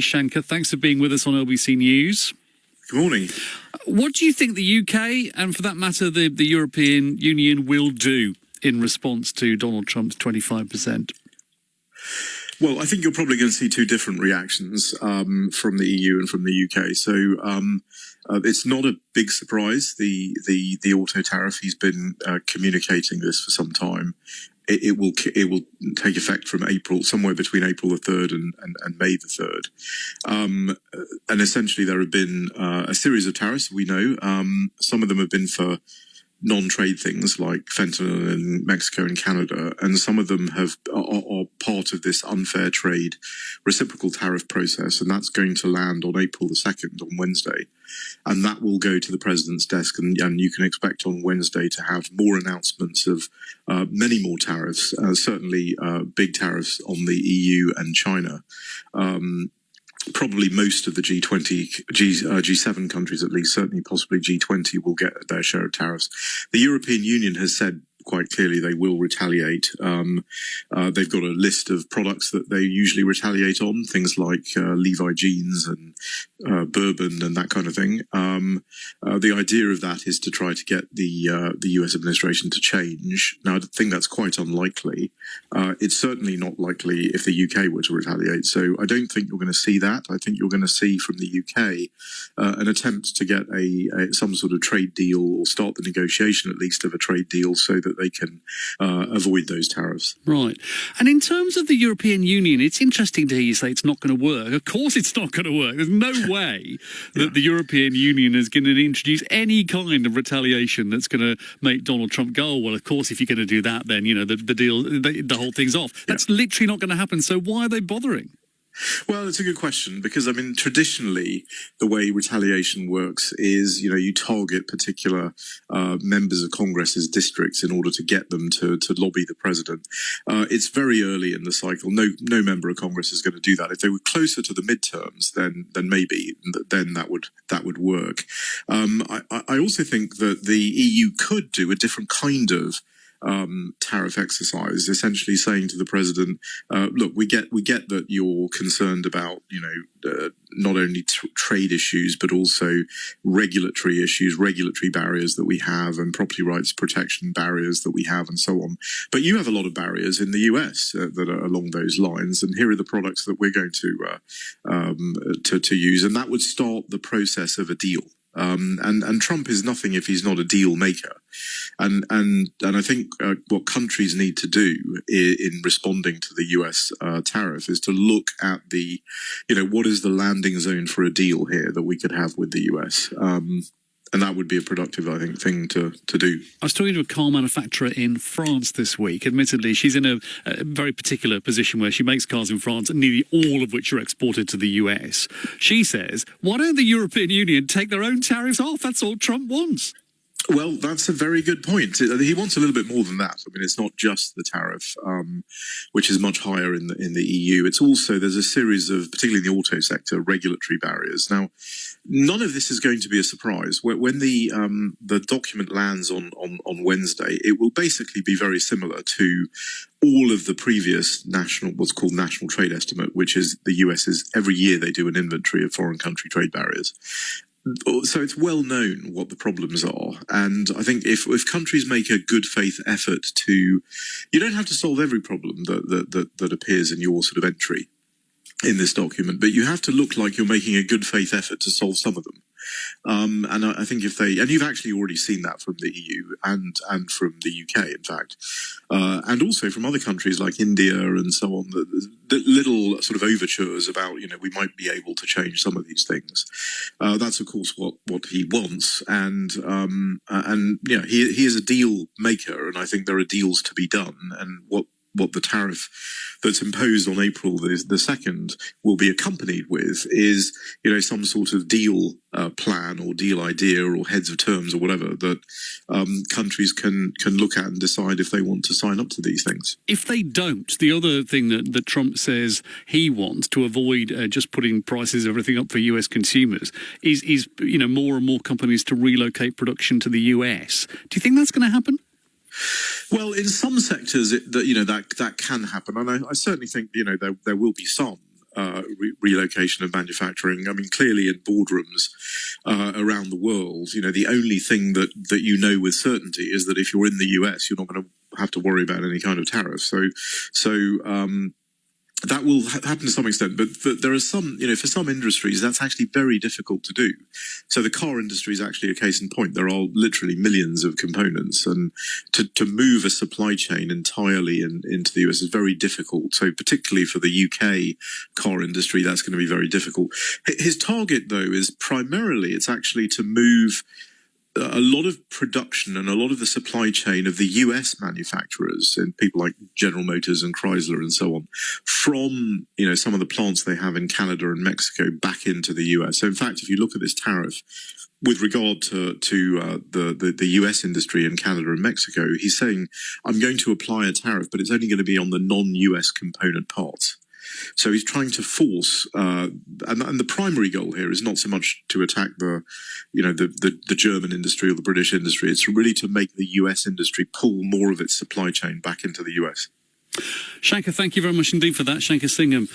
Shanker, thanks for being with us on LBC News. Good morning. What do you think the UK, and for that matter the European Union, will do in response to Donald Trump's 25%? Well, I think you're probably going to see two different reactions from the EU and from the UK. So it's not a big surprise, the auto tariff. He's been communicating this for some time. It will take effect from April, somewhere between April the 3rd and May the 3rd. And essentially there have been a series of tariffs, we know. Some of them have been for non-trade things like fentanyl in Mexico and Canada, and some of them are part of this unfair trade reciprocal tariff process, and that's going to land on April the 2nd, on Wednesday. And that will go to the president's desk, and you can expect on Wednesday to have more announcements of many more tariffs, certainly big tariffs on the EU and China. Probably most of the G7 countries, at least, certainly possibly G20, will get their share of tariffs. The European Union has said quite clearly they will retaliate. They've got a list of products that they usually retaliate on, things like Levi jeans and bourbon and that kind of thing. The idea of that is to try to get the US administration to change. Now, I think that's quite unlikely. It's certainly not likely if the UK were to retaliate. So I don't think you're going to see that. I think you're going to see from the UK an attempt to get some sort of trade deal, or start the negotiation at least of a trade deal, so that they can avoid those tariffs. Right. And in terms of the European Union, it's interesting to hear you say it's not going to work. Of course it's not going to work. There's no way that the European Union is going to introduce any kind of retaliation that's going to make Donald Trump go, oh, well, of course, if you're going to do that, then, you know, the deal, the whole thing's off. That's literally not going to happen. So why are they bothering? Well, it's a good question, because, I mean, traditionally, the way retaliation works is, you know, you target particular members of Congress's districts in order to get them to lobby the president. It's very early in the cycle. No member of Congress is going to do that. If they were closer to the midterms, then maybe that would work. I also think that the EU could do a different kind of tariff exercise, essentially saying to the president, look, we get that you're concerned about, you know, not only trade issues, but also regulatory issues, regulatory barriers that we have, and property rights protection barriers that we have, and so on. But you have a lot of barriers in the US that are along those lines, and here are the products that we're going to use, and that would start the process of a deal. And Trump is nothing if he's not a deal maker. And I think what countries need to do in responding to the US tariff is to look at what is the landing zone for a deal here that we could have with the US. And that would be a productive, I think, thing to do. I was talking to a car manufacturer in France this week. Admittedly, she's in a very particular position where she makes cars in France, nearly all of which are exported to the US. She says, why don't the European Union take their own tariffs off? That's all Trump wants. Well, that's a very good point. He wants a little bit more than that. I mean, it's not just the tariff, which is much higher in the EU. It's also, there's a series of, particularly in the auto sector, regulatory barriers. Now, none of this is going to be a surprise. When the document lands on Wednesday, it will basically be very similar to all of the previous what's called national trade estimate, which is the US's, every year they do an inventory of foreign country trade barriers. So it's well known what the problems are. And I think if countries make a good faith effort you don't have to solve every problem that appears in your sort of entry in this document, but you have to look like you're making a good faith effort to solve some of them. And I think and you've actually already seen that from the EU and from the UK, in fact, and also from other countries like India and so on, the little sort of overtures about, you know, we might be able to change some of these things. That's of course what he wants, and you know, he is a deal maker, and I think there are deals to be done, and what the tariff that's imposed on April the 2nd will be accompanied with is, you know, some sort of deal plan or deal idea or heads of terms or whatever that countries can look at and decide if they want to sign up to these things. If they don't, the other thing that Trump says he wants to avoid just putting prices of everything up for US consumers is you know, more and more companies to relocate production to the US. Do you think that's going to happen? Well, in some sectors, that can happen, and I certainly think, you know, there will be some. relocation of manufacturing. I mean, clearly in boardrooms around the world, the only thing that you know with certainty is that if you're in the US, you're not going to have to worry about any kind of tariff. So that will happen to some extent, but there are some, for some industries, that's actually very difficult to do. So the car industry is actually a case in point. There are literally millions of components, and to move a supply chain entirely into the US is very difficult. So particularly for the UK car industry, that's going to be very difficult. His target, though, is primarily, it's actually to move a lot of production and a lot of the supply chain of the US manufacturers and people like General Motors and Chrysler and so on from, some of the plants they have in Canada and Mexico back into the US. So in fact, if you look at this tariff with regard to the US industry in Canada and Mexico, he's saying, I'm going to apply a tariff, but it's only going to be on the non-US component parts. So he's trying to force, and the primary goal here is not so much to attack the German industry or the British industry. It's really to make the US industry pull more of its supply chain back into the US. Shanker, thank you very much indeed for that. Shanker Singham.